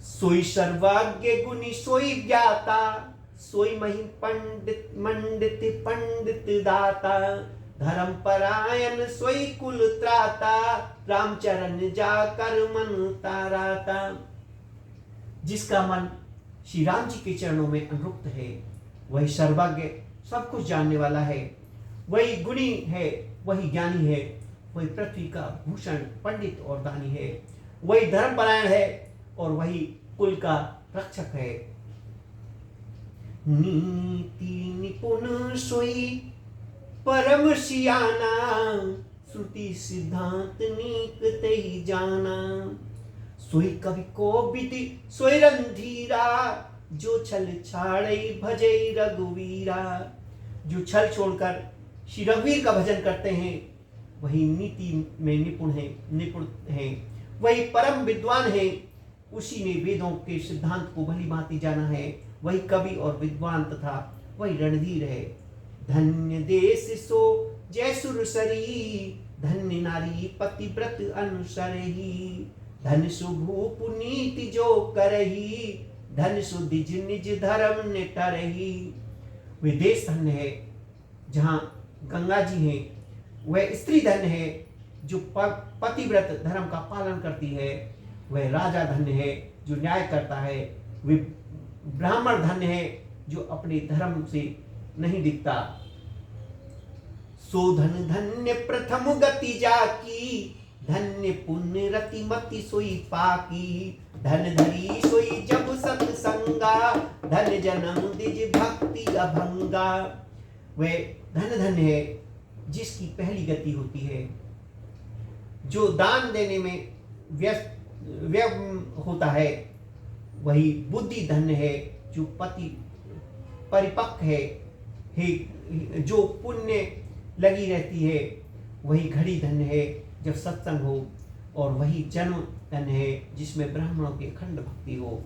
सोई सर्वज्ञ गुणी सोई ज्ञाता, सोई महिम पंडित मंडित पंडित दाता। धर्म परायण सोई कुल त्राता, रामचरण जाकर मन ताराता। जिसका मन श्री राम जी के चरणों में अनुरुक्त है, वही सर्वज्ञ, सब कुछ जानने वाला है, वही गुणी है, वही ज्ञानी है, वही पृथ्वी का भूषण पंडित और दानी है, वही धर्मपरायण है और वही कुल का रक्षक है। नीति निपुण सोई परम सियाना, श्रुति सिद्धांत नीक तई जाना। सोई कवि को विधि सोई रणधीरा, जो छल छाड़े भजे रघुवीरा। जो छल छोड़कर श्री रघुवीर का भजन करते हैं, वही नीति में निपुण है, वही परम विद्वान है। उसी ने वेदों के सिद्धांत को भली भांति जाना है, वही कवि और विद्वान तथा वही रणधीर है। धन्य देश सो जय सुरसरी, धन्य नारी पतिव्रत अनुसरही। धन सुभूप नीति जो करही, धन सुदिज निज धर्म निटरही। वे देश धन्य है जहाँ गंगा जी हैं, वह स्त्री धन्य है जो पतिव्रत धर्म का पालन करती है। वह राजा धन्य है जो न्याय करता है। वे ब्राह्मण धन्य है जो अपने धर्म से नहीं दिखता। सो धन धन्य प्रथम गति जाकी, धन्य पुण्य रति मति सोई पाकी। धन धरी सोई जब सत्संगा, धन जन्म दिज भक्ति अभंगा। वह धन धन्य है जिसकी पहली गति होती है, जो दान देने में व्यस्त होता है। वही बुद्धि धन्य है जो परिपक्व है, जो पुण्य लगी रहती है। वही घड़ी धन्य है जब सत्संग हो, और वही जन्म धन्य है जिसमें ब्राह्मणों की अखंड भक्ति हो।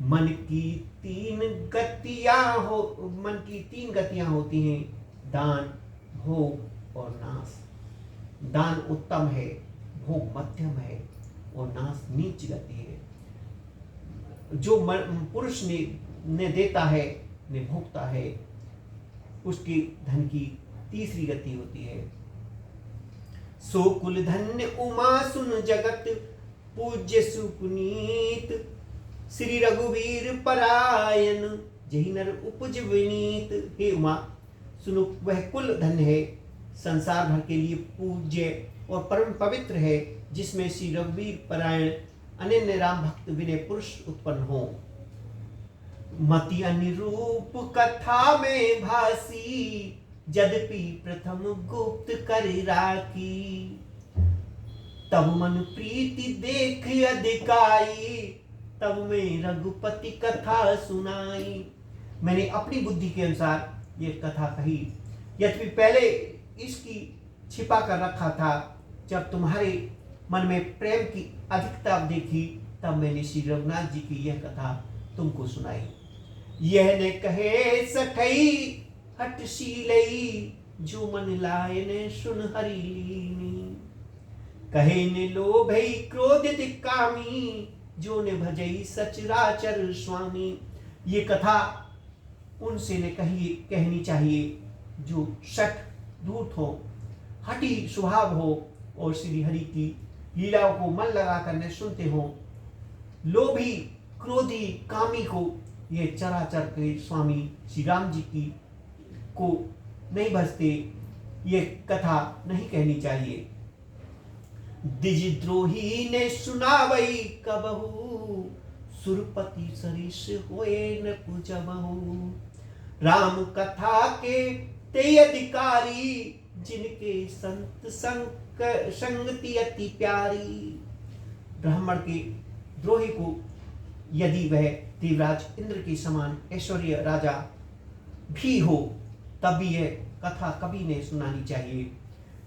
मन की तीन गतियां होती हैं, दान, भोग और नाश। दान उत्तम है, भोग मध्यम है और नाश नीच गति है। जो पुरुष ने देता है, ने भोगता है, उसकी धन की तीसरी गति होती है। सो कुल धन्य उमा सुन जगत, पूज्य सुपुनीत। श्री रघुवीर परायण, जही नर उपज विनीत। हे उमा, सुनो, वह कुल धन्य है, संसार भर के लिए पूज्य और परम पवित्र है, जिसमें श्री रघुवीर परायण अनन्य राम भक्त विनय पुरुष उत्पन्न हो। मति अनुरूप कथा में भासी, यद्यपि प्रथम गुप्त कर राखी। तब मन प्रीति देख अधिकाई, तब मैं रघुपति कथा सुनाई। मैंने अपनी बुद्धि के अनुसार ये कथा कही, यद्यपि पहले इसकी छिपा कर रखा था। जब तुम्हारे मन में प्रेम की अधिकता देखी, तब मैंने श्री रघुनाथ जी की यह कथा तुमको सुनाई। यह ने कहे सखई हट शीलई, जो मन लाए ने सुन हरि लीनी। कहे ने लोभई क्रोधित कामी, जो ने भजई सचराचर स्वामी। ये कथा उनसे ने कहनी चाहिए जो शठ दूत हो, हठी स्वभाव हो और श्री हरि की लीलाओं को मन लगा करने सुनते हो। लोभी क्रोधी कामी को ये चराचर के स्वामी श्री राम जी की को नहीं भजते, ये कथा नहीं कहनी चाहिए। द्विजद्रोही ने सुनावई कबहू, सुरपति सरिस होए न पूजबहू। राम कथा के ते अधिकारी, जिनके संत संगति अति प्यारी। ब्राह्मण के द्रोही को यदि वह देवराज इंद्र के समान ऐश्वर्य राजा भी हो, तब भी यह कथा कभी नहीं सुनानी चाहिए।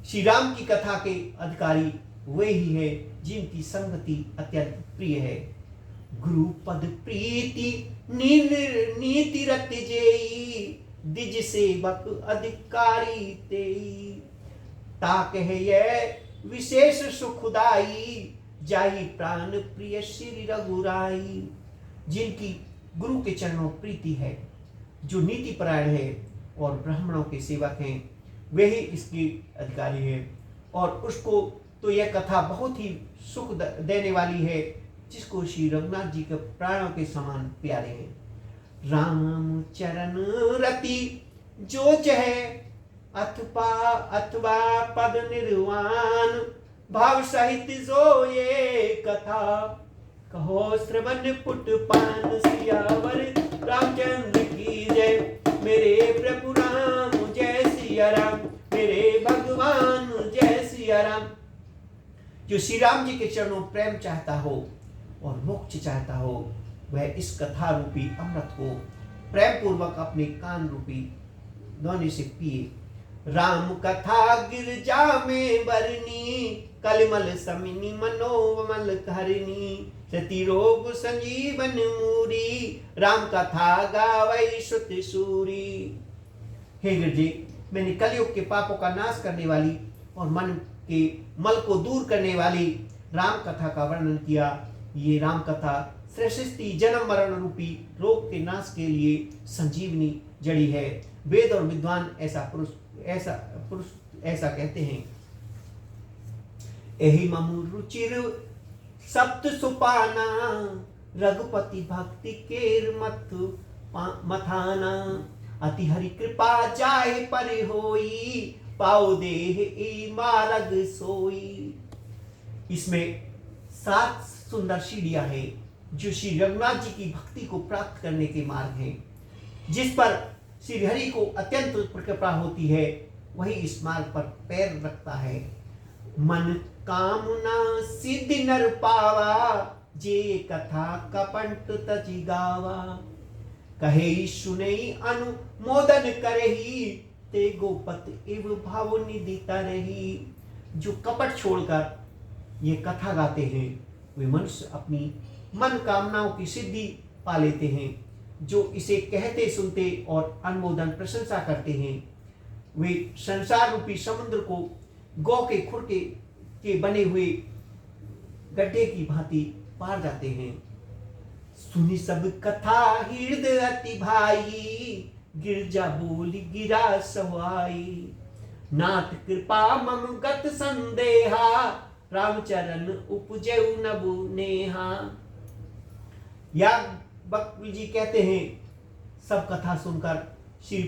श्री राम की कथा के अधिकारी वे ही है जिनकी संगति अत्यंत प्रिय है। गुरु पद प्रीति नीति रत जेई, द्विज सेवक अधिकारी तेई। ताक है यह विशेष सुखदाई, जाई प्राण प्रिय श्री रघुराई। जिनकी गुरु के चरणों प्रीति है, जो नीति परायण है और ब्राह्मणों के सेवक हैं, वे ही इसके अधिकारी है। और उसको तो यह कथा बहुत ही सुख देने वाली है, जिसको श्री रघुनाथ जी के प्राणों के समान प्यारे हैं। राम चरण रति जो चहे, अथवा पद निर्वाण। भाव सहित जो ये कथा, कहो श्रवण पुट पान। सियावर रामचंद्र की जय, मेरे प्रभु राम जय सिया राम, मेरे भगवान जय सिया राम। जो श्री राम जी के चरणों प्रेम चाहता हो और मोक्ष चाहता हो, वह इस कथा रूपी अमृत को प्रेम पूर्वक अपने कान रूपी दोने से पिए। राम कथा गिरजा में बरनी, कलमल समिनी मनोमल करनी। सती रोग संजीवन मूरी, राम कथा गावई सुत सूरी। हे गिरजे, मैंने कलयुग के पापों का नाश करने वाली और मन के मल को दूर करने वाली राम कथा का वर्णन किया। ये राम कथा सृष्टि जन्म मरण रूपी रोग के नाश के लिए संजीवनी जड़ी है। वेद और विद्वान ऐसा कहते हैं। एहि ममु रुचिर सप्त सुपाना, रघुपति भक्ति केर मथाना। अति हरि कृपा जाय पर होई, पाओ देह ई मार्ग सोई। इसमें 7 सुंदर सीढ़ियां हैं जो श्री रघुनाथ जी की भक्ति को प्राप्त करने के मार्ग हैं। जिस पर श्री हरि को अत्यंत कृपा होती है, वही इस मार्ग पर पैर रखता है। मन कामना सिद्धि नर पावा, जे कथा कपंट तजि गावा। कहे सुनई अनुमोदन करही, ते गोपत एव भाव निधि तरही। जो कपट छोड़कर ये कथा गाते हैं, वे मनुष्य अपनी मन कामनाओं की सिद्धि पा लेते हैं। जो इसे कहते सुनते और अनुमोदन प्रशंसा करते हैं, वे संसार रूपी समुद्र को गौ के खुरके के बने हुए गड्ढे की भांति पार जाते हैं। सुनी सब कथा हृदय अति भाई, गिरजा बोली गिरा सवाई। नाथ कृपा मम गत संदेहा, रामचरण उपजेउ नबु नेहा। याज्ञवल्क्य जी कहते हैं, सब कथा सुनकर श्री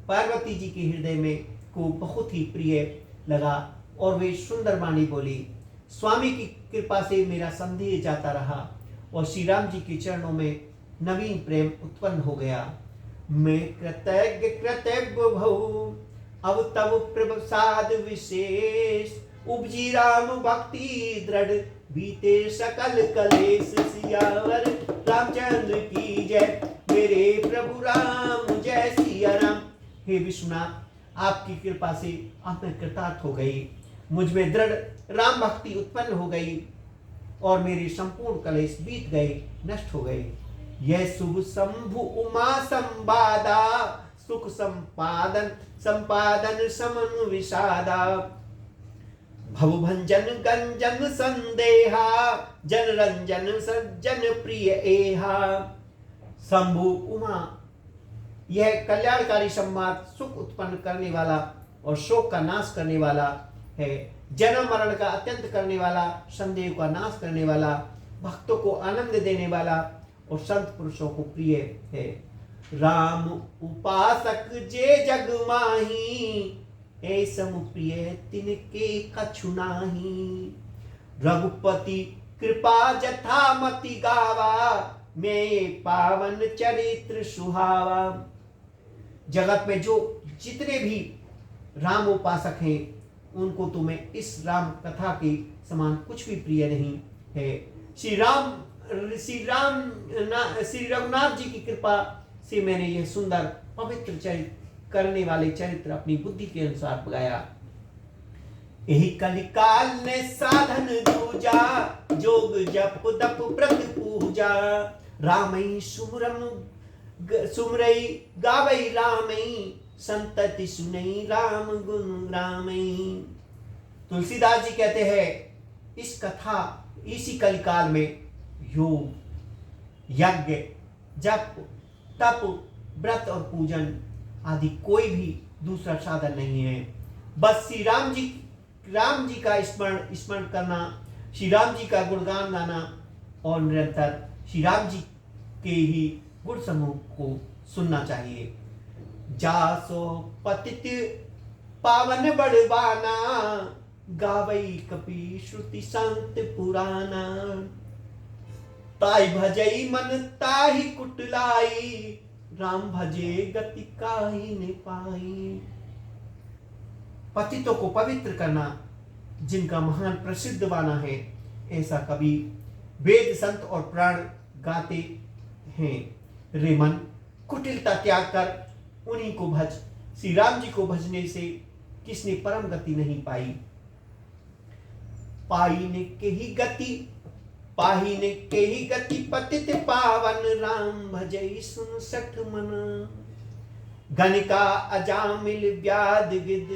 पार्वती जी के हृदय में को बहुत ही प्रिय लगा और वे सुंदर वाणी बोली। स्वामी की कृपा से मेरा संदेह जाता रहा और श्री राम जी के चरणों में नवीन प्रेम उत्पन्न हो गया। मैं कृतज्ञ भऊ, अब तब प्रसाद विशेष। उपजी राम भक्ति दृढ़, बीते सकल कलेश। सियावर रामचंद्र की जय, मेरे प्रभु राम जय सिया राम। हे विश्वनाथ, आपकी कृपा से अब मैं कृतार्थ हो गई। मुझ में दृढ़ राम भक्ति उत्पन्न हो गई और मेरे संपूर्ण कलेश बीत गए, नष्ट हो गए। यह शुभ शंभु उमा संवादा, सुख संपादन समन विषादा। भवभंजन गंजन संदेहा, जन रंजन सज्जन प्रिय एहा। शंभु उमा, यह कल्याणकारी संवाद सुख उत्पन्न करने वाला और शोक का नाश करने वाला है, जन्म मरण का अत्यंत करने वाला, संदेह का नाश करने वाला, भक्तों को आनंद देने वाला और संत पुरुषों को प्रिय है। राम उपासक जे जग माही, ए सम प्रिय तिनके कछु नाही। रघुपति कृपा जथा मति गावा, मैं पावन चरित्र सुहावा। जगत में जो जितने भी राम उपासक हैं उनको तो मैं इस राम कथा के समान कुछ भी प्रिय नहीं है। श्री रघुनाथ जी की कृपा से मैंने यह सुंदर पवित्र चरित्र करने वाले चरित्र अपनी बुद्धि के अनुसार गाया। यही कलिकाल ने साधन दूजा, जोग जप दप व्रत पूजा। रामई सुमरई गावई रामई, संतति सुनई राम गुण रामई। तुलसीदास जी कहते हैं इस कथा इसी कलिकाल में योग, यज्ञ, जप, तप, व्रत और पूजन आदि कोई भी दूसरा साधन नहीं है। बस श्री राम जी का स्मरण करना, श्री राम जी का गुणगान गाना और निरंतर श्री राम जी के ही गुण समूह को सुनना चाहिए। जासो पतित पावन बड़वाना, गावई कपि श्रुति संत पुराना। ताई भजई मन ताहि कुटलाई, राम भजे गति काहि न पाई। पतितों को पवित्र करना जिनका महान प्रसिद्ध बाना है, ऐसा कवि वेद संत और पुराण गाते हैं। रे मन, कुटिलता त्याग कर उन्हीं को भज। श्री राम जी को भजने से किसने परम गति नहीं पाई। पाई ने के ही गति, पाही ने के ही गति, पतित पावन राम भजई सुन सठ मन। गणिका अजामिल व्याध गिद,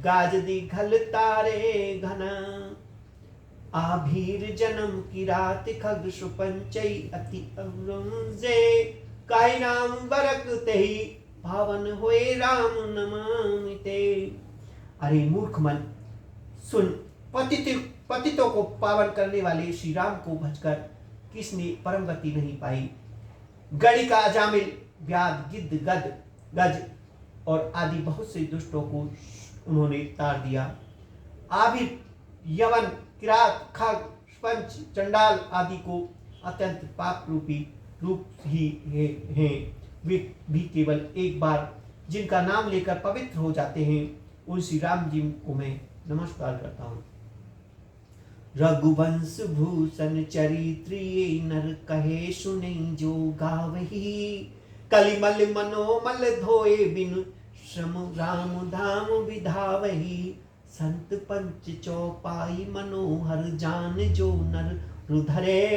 गाजदी घल तारे घना। आभीर जन्म की रात खग सुपंचई, अति अवरुंजे काई नाम बरक तेहि, पावन होए राम नमामिते। अरे मूर्ख मन, सुन, पतितों को पावन करने वाले श्री राम को भजकर किसने परम गति नहीं पाई। गणिका का अजामिल व्याध गिद्ध गद गज और आदि बहुत से दुष्टों को उन्होंने तार दिया। आभिर यवन किरात खग पंच चंडाल आदि को अत्यंत पाप रूपी रूप ही हैं। वे भी केवल एक बार जिनका नाम लेकर पवित्र हो जाते हैं, उन श्री राम जी को मैं नमस्कार करता हूँ। रघुवंश भूषण चरित्र ये नर कहे सुने जो गावही। कलिमल मनोमल धोए बिनु श्रम राम धाम विधावही। संत पंच चौपाई मनोहर जान जो नर रुधरे।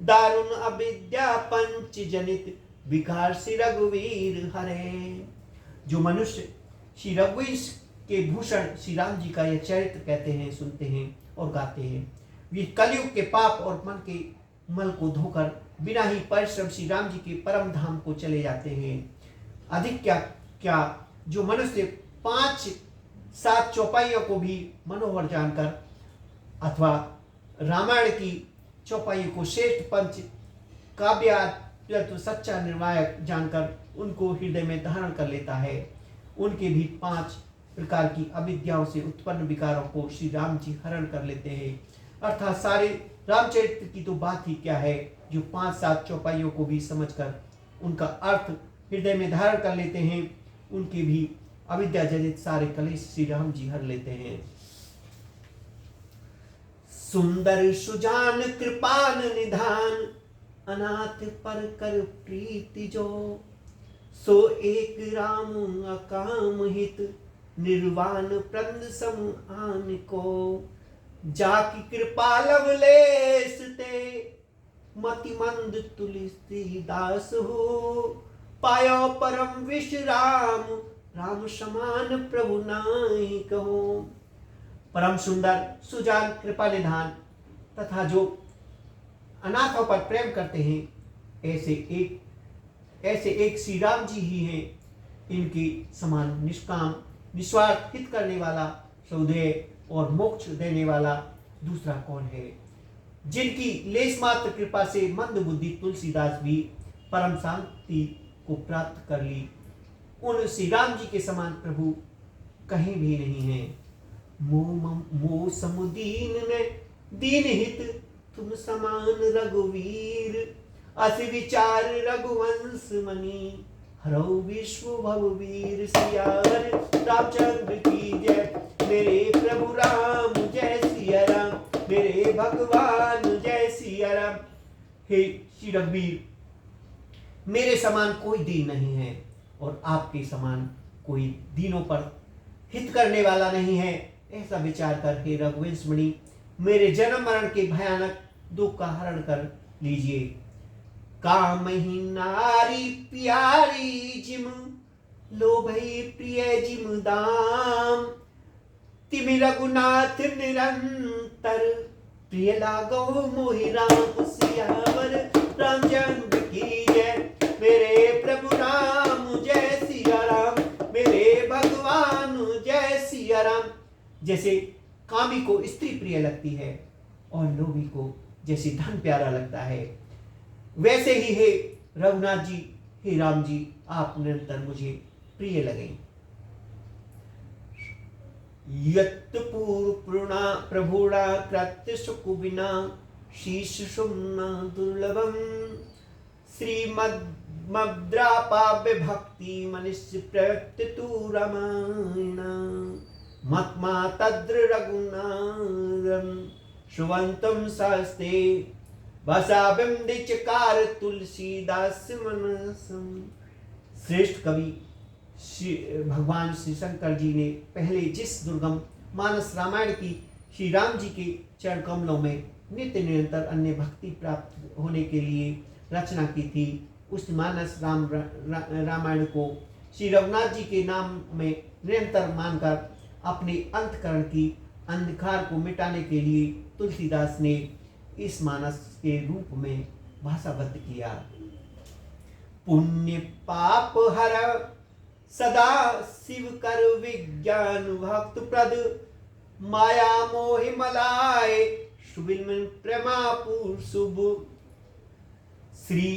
दारुण अविद्या पंच जनित विकार श्री रघुवीर हरे। जो मनुष्य श्री रघुवंश के भूषण श्री राम जी का यह चरित्र कहते हैं, सुनते हैं और गाते हैं, वे कलयुग के पाप और मन के मल को धोकर बिना ही परिश्रम श्री राम जी के परम धाम को चले जाते हैं। अधिक क्या जो मनुष्य 5-7 चौपाइयों को भी मनोहर जानकर अथवा रामायण की चौपाइयों को श्रेष्ठ पंच काव्य तो सच्चा निर्णायक जानकर उनको हृदय में धारण कर लेता है, उनके भी 5 प्रकार की अविद्याओं से उत्पन्न विकारों को श्री राम जी हरण कर लेते हैं। अर्थात सारे रामचरित्र की तो बात ही क्या है, जो 5-7 चौपाइयों को भी समझकर उनका अर्थ हृदय में धारण कर लेते हैं, उनके भी अविद्या जनित सारे कलेश श्री राम जी हर लेते हैं। सुंदर सुजान कृपान निधान, अनाथ पर कर प्रीति जो। सो एक राम अकाम हित, निर्वाण प्रंद सम आन को। जाकी कृपा लवलेस ते, मति मंद तुलसीदास हो। पायो परम विश्राम, राम समान प्रभु नाई कहो। परम सुंदर सुजान कृपा निधान तथा जो अनाथों पर प्रेम करते हैं, ऐसे एक श्री राम जी ही हैं। इनकी समान निष्काम निस्वार्थ हित करने वाला, सौदेह और मोक्ष देने वाला दूसरा कौन है। जिनकी लेस मात्र कृपा से मंद बुद्धि तुलसीदास भी परम शांति को प्राप्त कर ली, उन श्री राम जी के समान प्रभु कहीं भी नहीं है। मो समुदीन ने दीन हित तुम समान रघुवीर, अस विचार रघुवंश मणि, हरौ विश्व भववीर। सियावर रामचंद्र की जय, मेरे प्रभु राम जय सिया राम, मेरे भगवान जय सिया राम। हे श्री रघुवीर, मेरे समान कोई दीन नहीं है और आपके समान कोई दीनों पर हित करने वाला नहीं है। ऐसा विचार कर हे रघुवंश मणि, मेरे जन्म मरण के भयानक दुख का हरण कर लीजिए। काम ही नारी प्यारी जिम, लोभई प्रिय जिम दाम, तिमि रघुनाथ निरंतर, प्रिय लागो मोहि राम। सियावर रामचंद्र की जय, मेरे प्रभु राम जय सिया राम, मेरे भगवान जय सिया राम। जैसे कामी को स्त्री प्रिय लगती है और लोभी को जैसे धन प्यारा लगता है, वैसे ही हे रघुनाथ जी, हे राम जी, आप निरंतर मुझे प्रिय लगे। यत् पूर्णा प्रभुणा कृत्य सुकुबिना, शीश सुमना दुर्लभम, श्रीमद्रापाव्य भक्ति मनुष्य प्रयत्न तु रामायण, मत्मा तद्र रघुनाथम श्रुवंतम शास्ते, वसाबिंदिचकार तुलसीदास मनसम। श्रेष्ठ कवि भगवान श्री शंकर जी ने पहले जिस दुर्गम मानस रामायण की श्री राम जी के चरण कमलों में नित्य निरंतर अन्य भक्ति प्राप्त होने के लिए रचना की थी, उस मानस रामायण को श्री रघुनाथ जी के नाम में निरंतर मानकर अपने अंतकरण की अंधकार को मिटाने के लिए तुलसीदास ने इस मानस के रूप में भाषाबद्ध किया। पुण्य पाप हर सदा शिव कर विज्ञान भक्त प्रद, माया मोहि मलाए सुबिल प्रेमापुर शुभ, श्री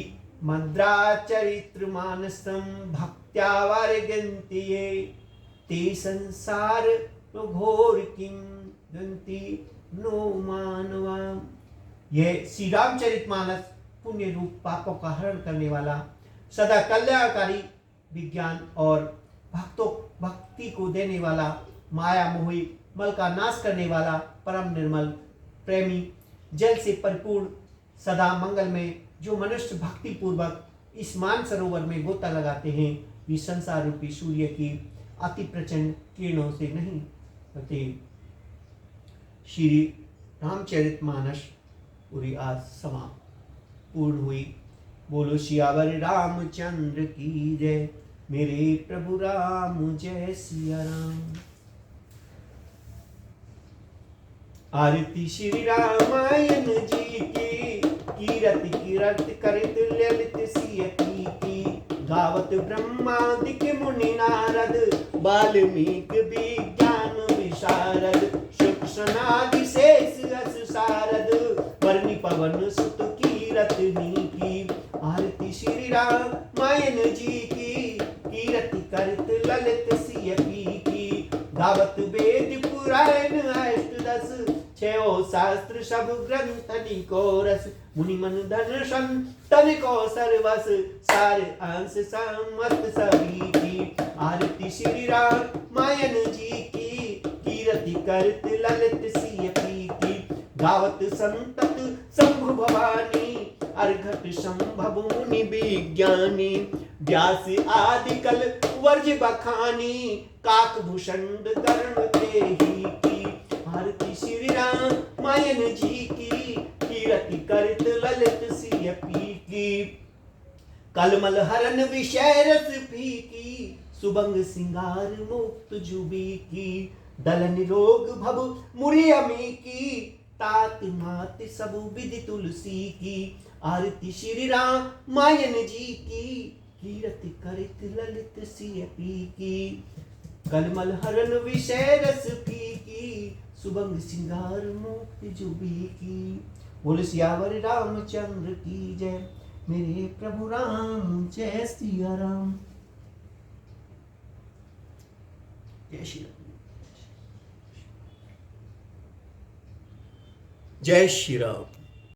मद्राचरित्र मानसम भक्त्यावार गंतिये, ते संसार घोर किम गंति नो मानवा। यह श्री रामचरितमानस पुण्य रूप पापों का हरण करने वाला, सदा कल्याणकारी विज्ञान और भक्ति को देने वाला, माया मोहि मल का नाश करने वाला, परम निर्मल प्रेमी, जल से परिपूर्ण, सदा मंगल में जो मनुष्य भक्ति पूर्वक इस मान सरोवर में गोता लगाते हैं, वे संसार रूपी सूर्य की अति प्रचंड किरणों से नहीं होते। श्री रामचरितमानस पूरी आज समाप्त पूर्ण हुई। बोलो सियावर रामचंद्र की जय, मेरे प्रभु राम जय सिया राम। आरती श्री रामायण जी की, कीरति करित ललित सिय की, गावत ब्रह्मादिक मुनि नारद, वाल्मीकि विज्ञान विशारद, शुक सनादि शेष अस सारद, वर्णि पवन सुत कीरतनी की। आरती श्री रामायण जी की, कीरति करित ललित सिय की, गावत वेद पुराण अष्टदश, छयो शास्त्र सब ग्रंथ निको रस, मुनि मन धन संतन को सर्वस, सार अंश समस्त सभी की। आरती श्री रामायण जी की, कीरति करत ललित सिय की, गावत संतत शंभु भवानी, अर्घट संभव मुनि विज्ञानी, व्यास आदि कल वर्ज बखानी, काक भूषण गरण ते ही की। आरती श्री रामायण जी की, कीरति करत ललित सिय की, कलमल हरन विषय रस फीकी, सुबंग सिंगार मुक्त जुबी की। दल निरोग भव मुरियमी की, तात मात सब विधि तुलसी की। आरती श्री राम मायन जी की, कीरत करित ललित सिय पी की। कलमल हरन विषय रस पी की, सुबंग सिंगार मुक्त जुबी की। बोल सियावर रामचंद्र की जय, मेरे प्रभु राम जय सिया राम। जय श्री राम। जय श्री राम।